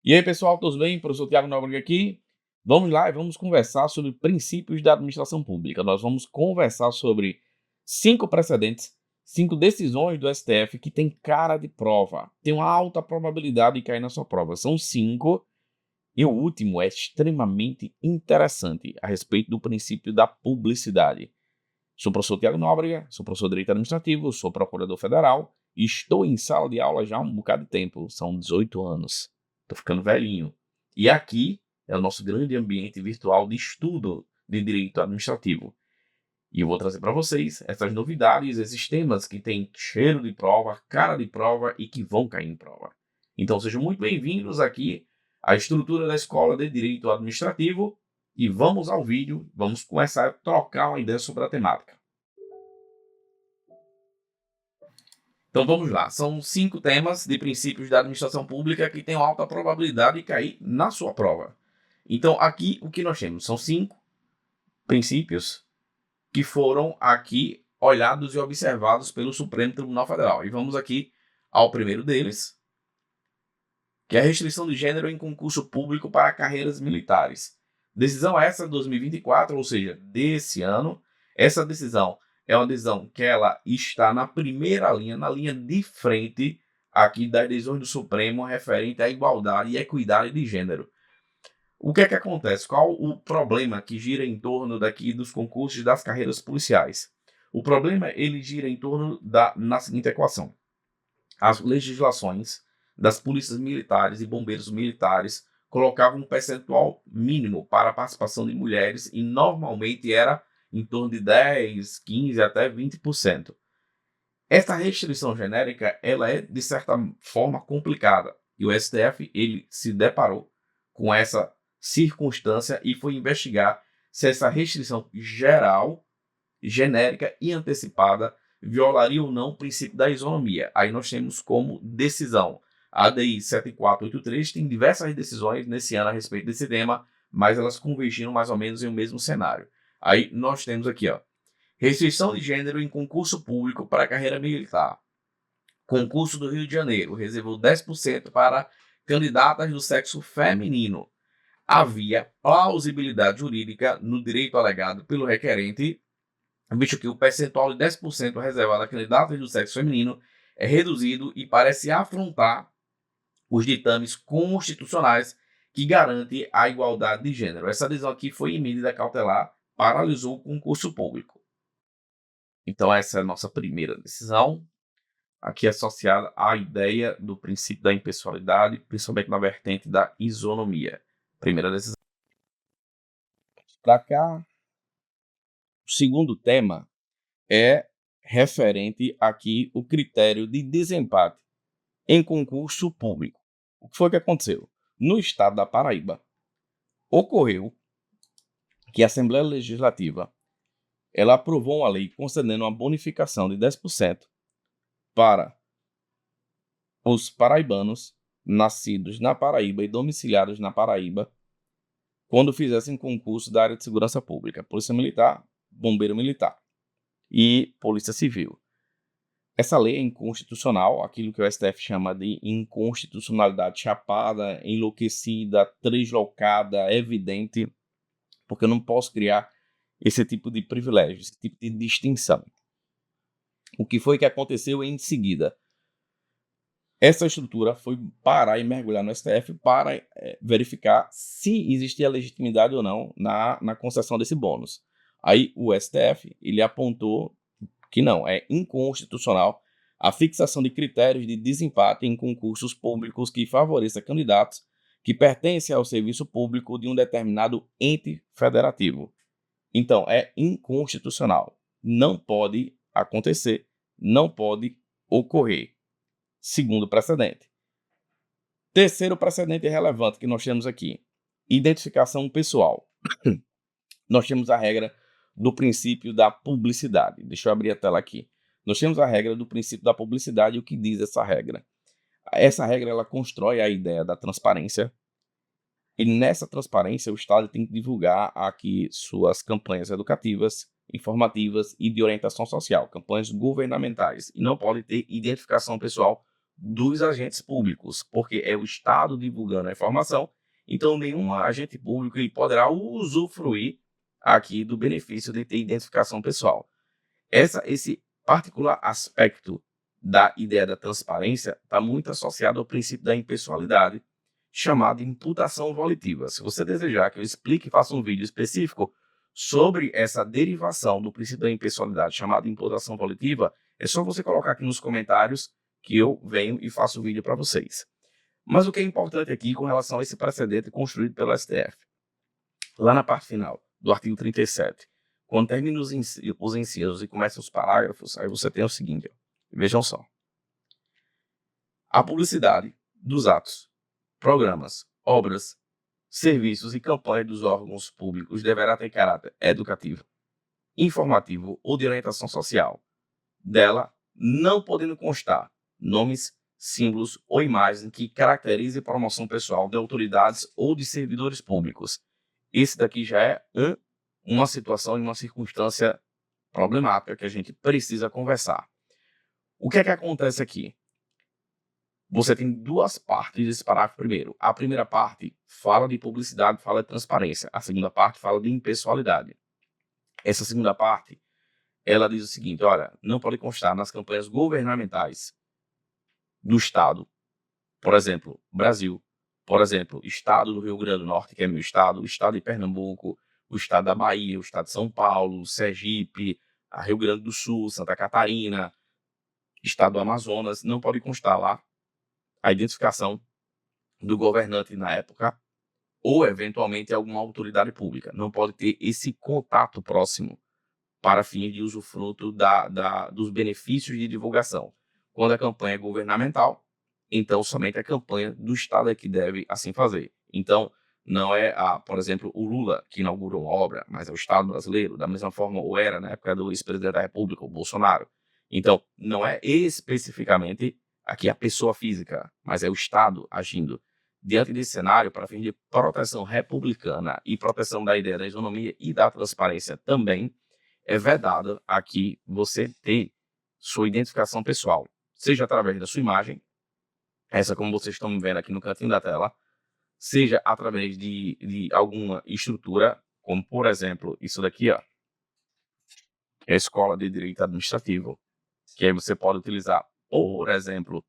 E aí, pessoal, tudo bem? Professor Tiago Nóbrega aqui. Vamos lá e vamos conversar sobre princípios da administração pública. Nós vamos conversar sobre 5 precedentes, 5 decisões do STF que tem cara de prova. Tem uma alta probabilidade de cair na sua prova. São 5 e o último é extremamente interessante a respeito do princípio da publicidade. Sou o professor Tiago Nóbrega, sou professor de Direito Administrativo, sou procurador federal e estou em sala de aula já há um bocado de tempo, são 18 anos. Estou ficando velhinho. E aqui é o nosso grande ambiente virtual de estudo de Direito Administrativo. E eu vou trazer para vocês essas novidades, esses temas que têm cheiro de prova, cara de prova e que vão cair em prova. Então sejam muito bem-vindos aqui à estrutura da Escola de Direito Administrativo e vamos ao vídeo, vamos começar a trocar uma ideia sobre a temática. Então vamos lá, são 5 temas de princípios da administração pública que têm alta probabilidade de cair na sua prova. Então aqui o que nós temos são 5 princípios que foram aqui olhados e observados pelo Supremo Tribunal Federal. E vamos aqui ao primeiro deles, que é a restrição de gênero em concurso público para carreiras militares. Decisão essa de 2024, ou seja, desse ano. Essa decisão é uma decisão que ela está na primeira linha, na linha de frente aqui das decisões do Supremo referente à igualdade e equidade de gênero. O que é que acontece? Qual o problema que gira em torno daqui dos concursos das carreiras policiais? O problema ele gira em torno na seguinte equação. As legislações das polícias militares e bombeiros militares colocavam um percentual mínimo para a participação de mulheres e normalmente era em torno de 10, 15 até 20%. Essa restrição genérica ela é de certa forma complicada e o STF ele se deparou com essa circunstância e foi investigar se essa restrição geral, genérica e antecipada violaria ou não o princípio da isonomia. Aí nós temos como decisão a ADI 7483, tem diversas decisões nesse ano a respeito desse tema, mas elas convergiram mais ou menos em um mesmo cenário. Aí nós temos aqui, ó, restrição de gênero em concurso público para a carreira militar. Concurso do Rio de Janeiro reservou 10% para candidatas do sexo feminino. Havia plausibilidade jurídica no direito alegado pelo requerente, visto que o percentual de 10% reservado a candidatas do sexo feminino é reduzido e parece afrontar os ditames constitucionais que garantem a igualdade de gênero. Essa decisão aqui foi em medida cautelar, paralisou o concurso público. Então essa é a nossa primeira decisão, aqui associada à ideia do princípio da impessoalidade, principalmente na vertente da isonomia. Primeira decisão. Para cá, o segundo tema é referente aqui o critério de desempate em concurso público. O que foi que aconteceu? No estado da Paraíba, ocorreu que a Assembleia Legislativa ela aprovou uma lei concedendo uma bonificação de 10% para os paraibanos nascidos na Paraíba e domiciliados na Paraíba quando fizessem concurso da área de segurança pública, Polícia Militar, Bombeiro Militar e Polícia Civil. Essa lei é inconstitucional, aquilo que o STF chama de inconstitucionalidade chapada, enlouquecida, translocada, evidente, porque eu não posso criar esse tipo de privilégio, esse tipo de distinção. O que foi que aconteceu em seguida? Essa estrutura foi parar e mergulhar no STF para verificar se existia legitimidade ou não na concessão desse bônus. Aí o STF ele apontou que não, é inconstitucional a fixação de critérios de desempate em concursos públicos que favoreça candidatos que pertencem ao serviço público de um determinado ente federativo. Então, é inconstitucional. Não pode acontecer, não pode ocorrer. Segundo precedente. Terceiro precedente relevante que nós temos aqui, identificação pessoal. Nós temos a regra do princípio da publicidade. Deixa eu abrir a tela aqui. Nós temos a regra do princípio da publicidade e o que diz essa regra? Essa regra ela constrói a ideia da transparência e nessa transparência o Estado tem que divulgar aqui suas campanhas educativas, informativas e de orientação social, campanhas governamentais, e não pode ter identificação pessoal dos agentes públicos, porque é o Estado divulgando a informação, então nenhum agente público ele poderá usufruir aqui do benefício de ter identificação pessoal. Esse particular aspecto da ideia da transparência está muito associado ao princípio da impessoalidade, chamado imputação volitiva. Se você desejar que eu explique e faça um vídeo específico sobre essa derivação do princípio da impessoalidade, chamado imputação volitiva, é só você colocar aqui nos comentários que eu venho e faço o vídeo para vocês. Mas o que é importante aqui com relação a esse precedente construído pelo STF, lá na parte final do artigo 37, quando termina os incisos e começam os parágrafos, aí você tem o seguinte, ó, vejam só. A publicidade dos atos, programas, obras, serviços e campanhas dos órgãos públicos deverá ter caráter educativo, informativo ou de orientação social. Dela, não podendo constar nomes, símbolos ou imagens que caracterizem promoção pessoal de autoridades ou de servidores públicos. Esse daqui já é uma situação e uma circunstância problemática que a gente precisa conversar. O que é que acontece aqui? Você tem duas partes desse parágrafo primeiro. A primeira parte fala de publicidade, fala de transparência. A segunda parte fala de impessoalidade. Essa segunda parte, ela diz o seguinte, olha, não pode constar nas campanhas governamentais do Estado, por exemplo, Brasil, por exemplo, Estado do Rio Grande do Norte, que é meu estado, o Estado de Pernambuco, o Estado da Bahia, o Estado de São Paulo, Sergipe, a Rio Grande do Sul, Santa Catarina, Estado do Amazonas, não pode constar lá a identificação do governante na época ou, eventualmente, alguma autoridade pública. Não pode ter esse contato próximo para fins de usufruto dos benefícios de divulgação. Quando a campanha é governamental, então somente a campanha do Estado é que deve assim fazer. Então, não é, por exemplo, o Lula que inaugurou uma obra, mas é o Estado brasileiro, da mesma forma ou era na época do ex-presidente da República, o Bolsonaro. Então, não é especificamente aqui a pessoa física, mas é o Estado agindo. Diante desse cenário, para fins de proteção republicana e proteção da ideia da isonomia e da transparência também, é vedado aqui você ter sua identificação pessoal, seja através da sua imagem, essa como vocês estão vendo aqui no cantinho da tela, seja através de alguma estrutura, como por exemplo, isso daqui, ó, é a Escola de Direito Administrativo, que aí você pode utilizar, por exemplo,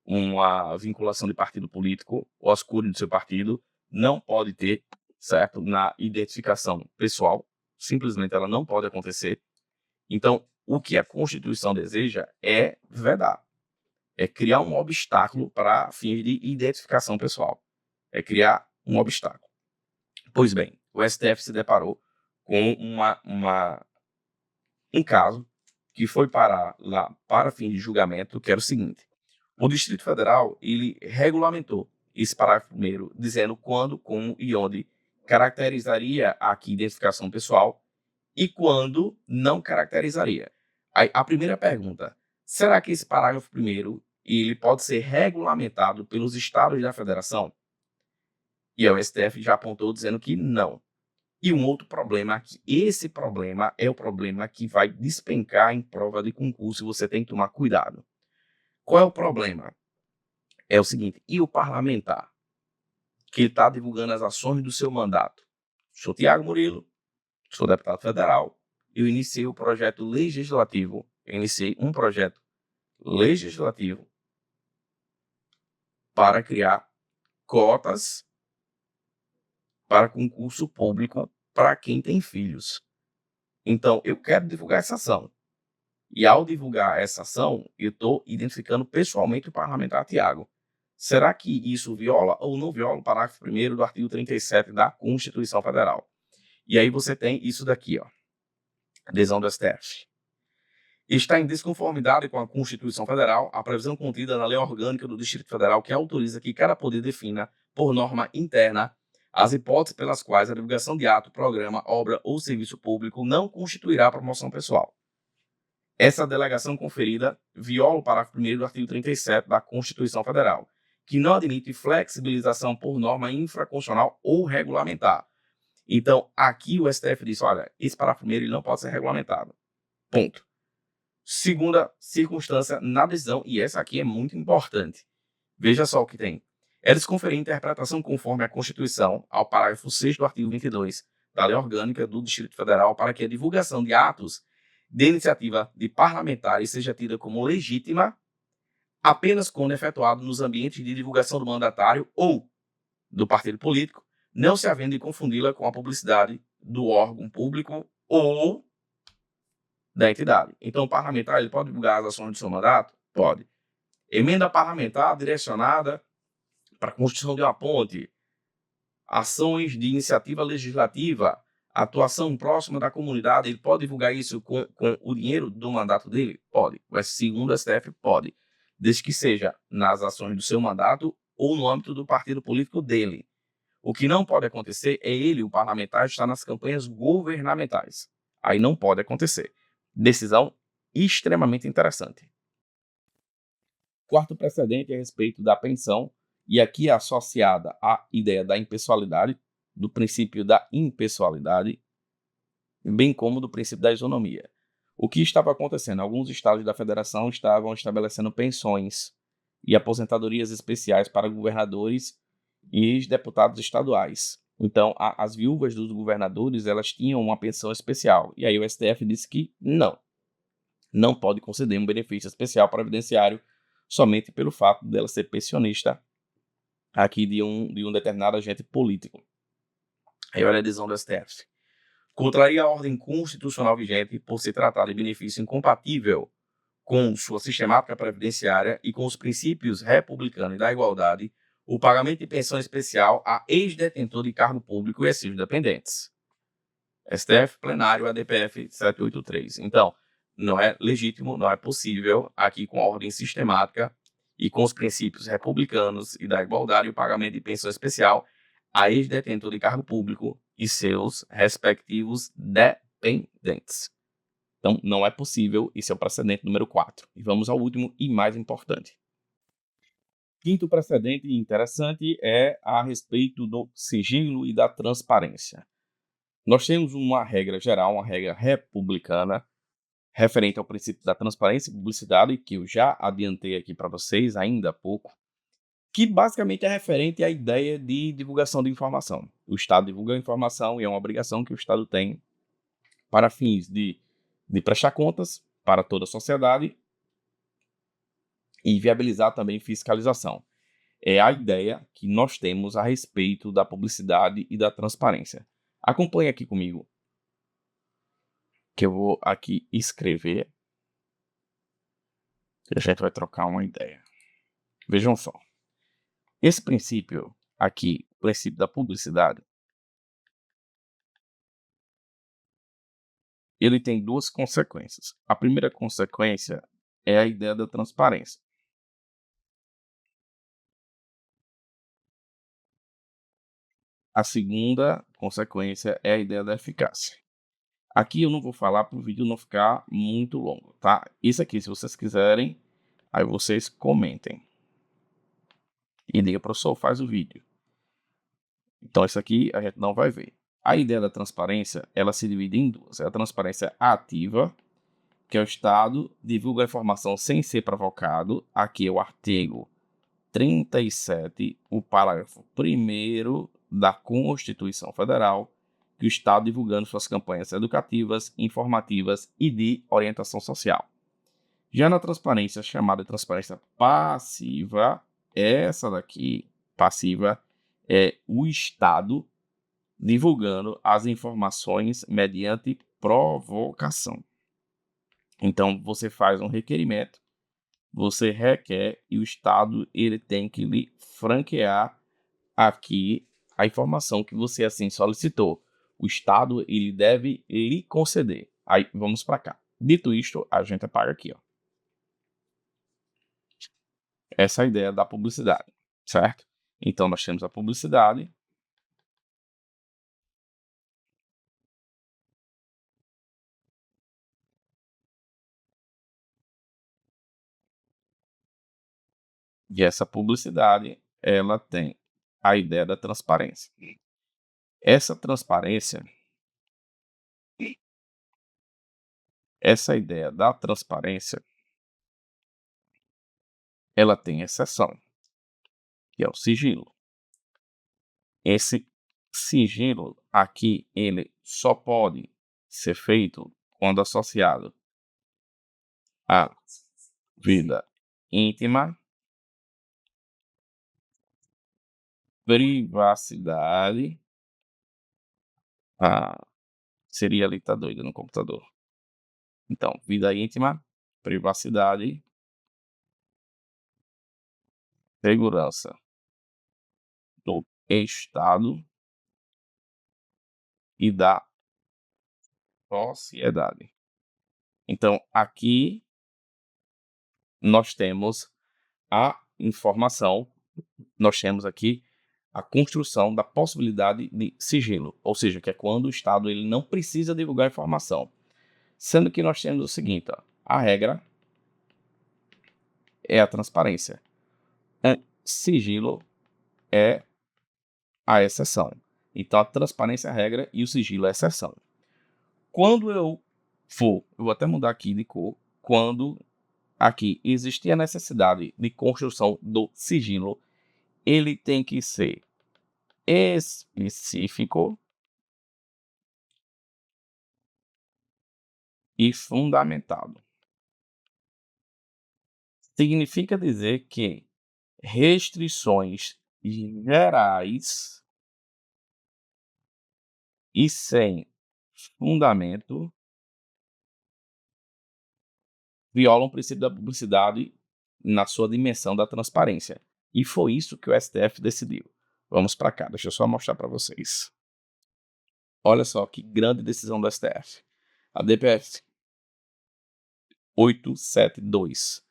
uma vinculação de partido político, ou as cores do seu partido, não pode ter, certo, na identificação pessoal, simplesmente ela não pode acontecer. Então, o que a Constituição deseja é vedar, é criar um obstáculo para fins de identificação pessoal, é criar um obstáculo. Pois bem, o STF se deparou com um caso que foi parar lá para fins de julgamento, que era o seguinte, o Distrito Federal ele regulamentou esse parágrafo primeiro, dizendo quando, como e onde caracterizaria aqui identificação pessoal e quando não caracterizaria. Aí, a primeira pergunta, será que esse parágrafo primeiro ele pode ser regulamentado pelos estados da federação? E o STF já apontou dizendo que não. E um outro problema, que esse problema é o problema que vai despencar em prova de concurso e você tem que tomar cuidado. Qual é o problema? É o seguinte, e o parlamentar que está divulgando as ações do seu mandato? Sou Tiago Murilo, sou deputado federal, eu iniciei um projeto legislativo para criar cotas para concurso público para quem tem filhos. Então, eu quero divulgar essa ação. E ao divulgar essa ação, eu estou identificando pessoalmente o parlamentar Tiago. Será que isso viola ou não viola o parágrafo 1º do artigo 37 da Constituição Federal? E aí você tem isso daqui, ó. Adesão do STF. Está em desconformidade com a Constituição Federal a previsão contida na Lei Orgânica do Distrito Federal que autoriza que cada poder defina, por norma interna, as hipóteses pelas quais a divulgação de ato, programa, obra ou serviço público não constituirá promoção pessoal. Essa delegação conferida viola o parágrafo 1º do artigo 37 da Constituição Federal, que não admite flexibilização por norma infraconstitucional ou regulamentar. Então, aqui o STF diz, olha, esse parágrafo 1º ele não pode ser regulamentado. Ponto. Segunda circunstância na decisão, e essa aqui é muito importante. Veja só o que tem. É-lhes conferir interpretação conforme a Constituição ao parágrafo 6º do artigo 22 da Lei Orgânica do Distrito Federal para que a divulgação de atos de iniciativa de parlamentares seja tida como legítima apenas quando efetuado nos ambientes de divulgação do mandatário ou do partido político, não se havendo de confundi-la com a publicidade do órgão público ou da entidade. Então, o parlamentar ele pode divulgar as ações do seu mandato? Pode. Emenda parlamentar direcionada para a construção de uma ponte, ações de iniciativa legislativa, atuação próxima da comunidade, ele pode divulgar isso com o dinheiro do mandato dele? Pode. Mas, segundo o STF, pode. Desde que seja nas ações do seu mandato ou no âmbito do partido político dele. O que não pode acontecer é ele, o parlamentar, estar nas campanhas governamentais. Aí não pode acontecer. Decisão extremamente interessante. Quarto precedente é a respeito da pensão, e aqui é associada à ideia da impessoalidade, do princípio da impessoalidade, bem como do princípio da isonomia. O que estava acontecendo? Alguns estados da federação estavam estabelecendo pensões e aposentadorias especiais para governadores e deputados estaduais. Então, as viúvas dos governadores, elas tinham uma pensão especial. E aí o STF disse que não pode conceder um benefício especial previdenciário somente pelo fato dela ser pensionista aqui de um determinado agente político. Aí olha a decisão do STF. Contraria a ordem constitucional vigente por se tratar de benefício incompatível com sua sistemática previdenciária e com os princípios republicanos e da igualdade, o pagamento de pensão especial a ex-detentor de cargo público e a seus dependentes. STF, plenário, ADPF 783. Então, não é legítimo, não é possível, aqui com a ordem sistemática e com os princípios republicanos e da igualdade, o pagamento de pensão especial a ex-detentor de cargo público e seus respectivos dependentes. Então, não é possível, esse é o precedente número 4. E vamos ao último e mais importante. Quinto precedente interessante é a respeito do sigilo e da transparência. Nós temos uma regra geral, uma regra republicana, referente ao princípio da transparência e publicidade, que eu já adiantei aqui para vocês ainda há pouco, que basicamente é referente à ideia de divulgação de informação. O Estado divulga a informação e é uma obrigação que o Estado tem para fins de prestar contas para toda a sociedade e viabilizar também fiscalização. É a ideia que nós temos a respeito da publicidade e da transparência. Acompanhe aqui comigo, que eu vou aqui escrever e a gente vai trocar uma ideia. Vejam só. Esse princípio aqui, o princípio da publicidade, ele tem duas consequências. A primeira consequência é a ideia da transparência. A segunda consequência é a ideia da eficácia. Aqui eu não vou falar para o vídeo não ficar muito longo, tá? Isso aqui, se vocês quiserem, aí vocês comentem. E liga para o Sol, faz o vídeo. Então isso aqui a gente não vai ver. A ideia da transparência, ela se divide em duas. É a transparência ativa, que é o Estado divulga a informação sem ser provocado. Aqui é o artigo 37, o parágrafo 1º da Constituição Federal, que o Estado divulgando suas campanhas educativas, informativas e de orientação social. Já na transparência, chamada de transparência passiva, essa daqui, passiva, é o Estado divulgando as informações mediante provocação. Então, você faz um requerimento, você requer e o Estado ele tem que lhe franquear aqui a informação que você assim solicitou. O Estado ele deve lhe conceder. Aí, vamos para cá. Dito isto, a gente apaga aqui, ó. Essa é a ideia da publicidade, certo? Então, nós temos a publicidade. E essa publicidade, ela tem a ideia da transparência. Essa transparência, essa ideia da transparência, ela tem exceção, que é o sigilo. Esse sigilo aqui, ele só pode ser feito quando associado à vida íntima, privacidade. Seria ali, tá doido no computador. Então, vida íntima, privacidade, segurança do Estado e da sociedade. Então, aqui nós temos a informação, nós temos aqui a construção da possibilidade de sigilo, ou seja, que é quando o Estado ele não precisa divulgar informação. Sendo que nós temos o seguinte, ó, a regra é a transparência. O sigilo é a exceção. Então, a transparência é a regra e o sigilo é a exceção. Quando eu vou até mudar aqui de cor, quando aqui existir a necessidade de construção do sigilo, ele tem que ser específico e fundamentado. Significa dizer que restrições gerais e sem fundamento violam o princípio da publicidade na sua dimensão da transparência. E foi isso que o STF decidiu. Vamos para cá, deixa eu só mostrar para vocês. Olha só que grande decisão do STF. A DPF 872.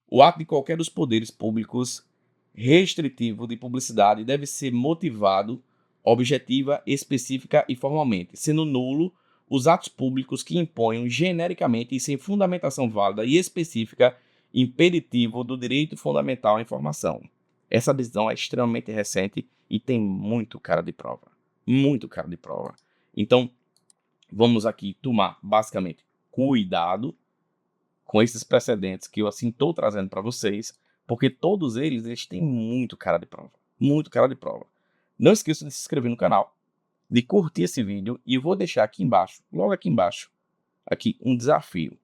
O ato de qualquer dos poderes públicos restritivo de publicidade deve ser motivado, objetiva, específica e formalmente, sendo nulo os atos públicos que imponham genericamente e sem fundamentação válida e específica impeditivo do direito fundamental à informação. Essa decisão é extremamente recente e tem muito cara de prova. Muito cara de prova. Então, vamos aqui tomar, basicamente, cuidado com esses precedentes que eu assim estou trazendo para vocês, porque todos eles têm muito cara de prova. Muito cara de prova. Não esqueça de se inscrever no canal, de curtir esse vídeo, e eu vou deixar aqui embaixo, logo aqui embaixo, aqui um desafio,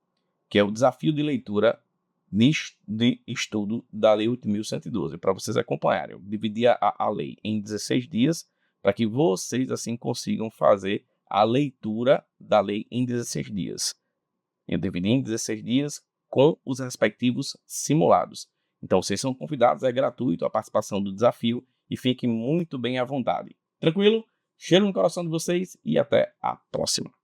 que é o desafio de leitura de estudo da Lei 8.112, para vocês acompanharem. Eu dividi a lei em 16 dias, para que vocês assim consigam fazer a leitura da lei em 16 dias. Eu dividi em 16 dias com os respectivos simulados. Então, vocês são convidados, é gratuito a participação do desafio e fiquem muito bem à vontade. Tranquilo? Cheiro no coração de vocês e até a próxima.